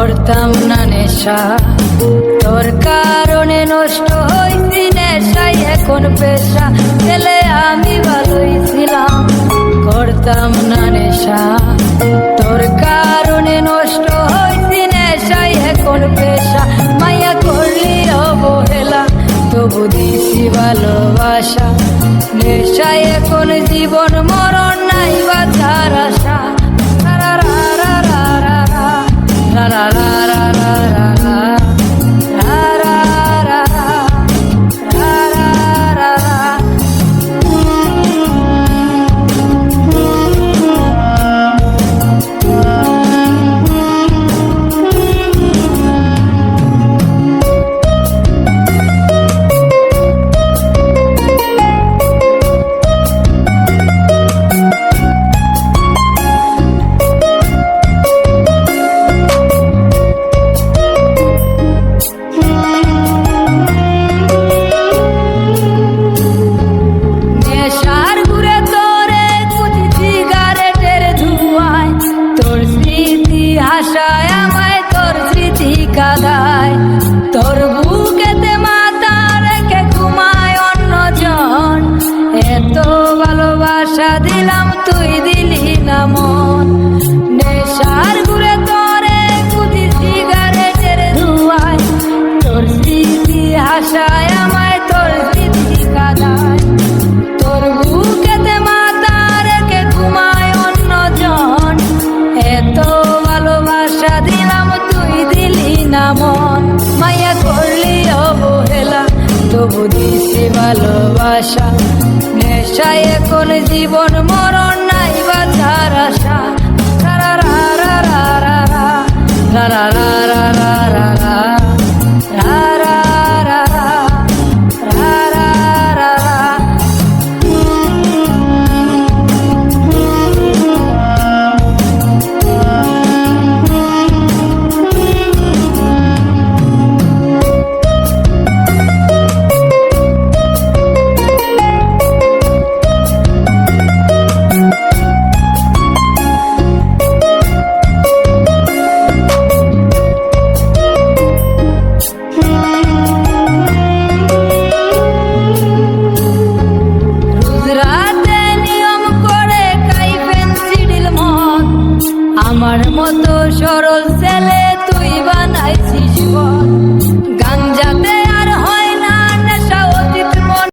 করতাম না নেশা, তোর কারণে নষ্ট হইছি নেশাই এখন পেশা, ছেলে আমি ভালোই ছিলাম। করতাম না নেশা, তোর কারণে নষ্ট হইছি নেশাই এখন পেশা, মায়া করলি অবহেলা তবু দিছি ভালোবাসা, নেশায় এখন জীবন মরণ নাই বাঁচার আশা। রা রা রা রা রা রা রা রা রা রা রা রা তোর বুকেতে মাথা রেখে ঘুমায় অন্যজন, এত ভালোবাসা দিলাম তুই দিলি না মন। নেশার ঘুরে তোরে কুচি সিগারেটের ধোঁয়ায়, তোর স্মৃতি হাসায় আমায় তোর স্মৃতি কাঁদায়, তোর বুকেতে মাথা রেখে ঘুমায় অন্যজন, এত ভালোবাসা দিলাম তুই দিলি না মন। মায়া করলি অবহেলা তবু দিছি ভালোবাসা, নেশায় এখন জীবন মরণ নাই বাঁচার আশা। রা রা রা রা রা রা রা রা রা রা রা রা।